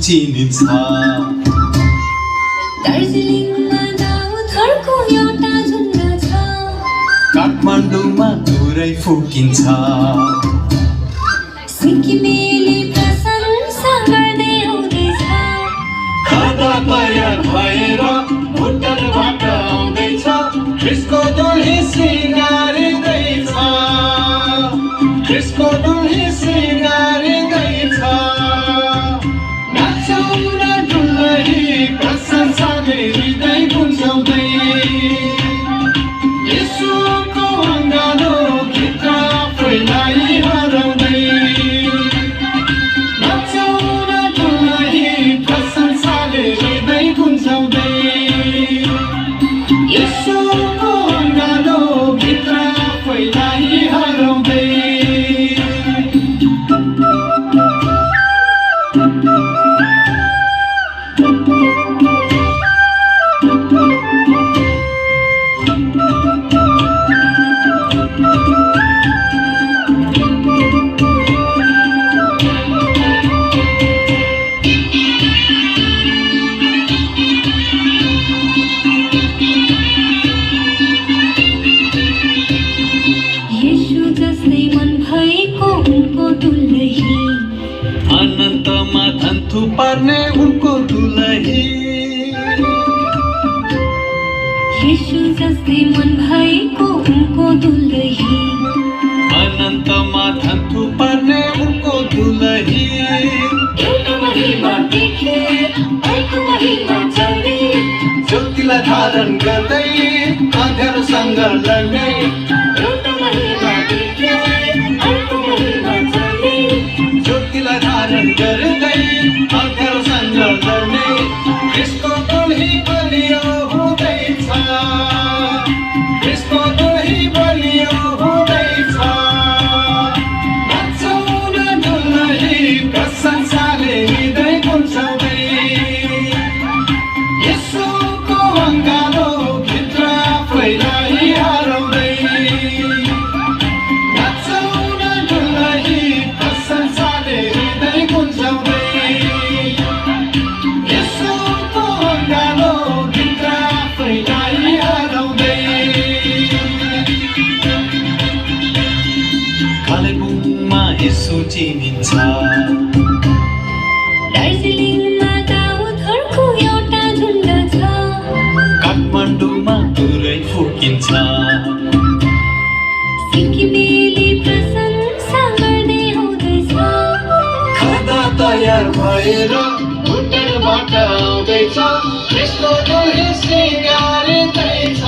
चिनिन्छ। दार्जिलिङमा दाउथरको एउटा झुन्ड छ, काठमाडौँमा तुरै फुकिन्छ। सिक्किमेली प्रशंसा गर्दै आउँदैछ, खाना तयार भएर भुटानबाट आउँदैछ। क्रिसको दुल्ही सिँगारिँदैछ, क्रिसको दुल्ही सिँगारिँदैछ। नाचौँ न दुल्ही प्रशंसाले हृदय गुन्जाउँदै, यसोको अँगालो भित्र आफैलाई हराउँदै। नाचौँ न दुल्ही प्रशंसाले हृदय गुन्जाउँदै, यसोको अँगालो भित्र आफैलाई हराउँदै। येशू जस्तै मन भएको उनको दुल्ही, अनन्तमा धन थुपार्ने उनको दुलही। येशू जस्तै मन भएको उनको दुल्ही, अनन्तमा धन थुपार्ने उनको दुलही। एउटा महिमा देखे अर्को महिमा चढ्ने, ज्योतिलाई धारण गर्दै अँध्यारोसँग लड्ने। एउटा महिमा देखे अर्को महिमा चढ्ने, ज्योतिलाई धारण गर्दै अँध्यारोसँग लड्ने। क्रिसको दुल्ही बलियो हुँदैछ, क्रिसको दुल्ही बलियो हुँदैछ। नाचौँ न दुल्ही प्रशंसाले हृदय गुन्जाउँदै, यसोको अँगालो भित्र आफैलाई हराउँदै। नाचौँ न दुल्ही प्रशंसाले हृदय गुन्जाउँदै, यसोको अँगालो भित्र आफैलाई हराउँदै। कालेबुङमा यसो चिनिन्छ, दार्जिलिङमा दाउथरको एउटा झुन्ड छ, काठमाडौँमा तुरै फुकिन्छ। सिक्किमेली प्रशंसा गर्दै आउँदैछ, खाना तयार भएर भुटानबाट आउँदैछ। क्रिसको दुल्ही सिँगारिँदैछ,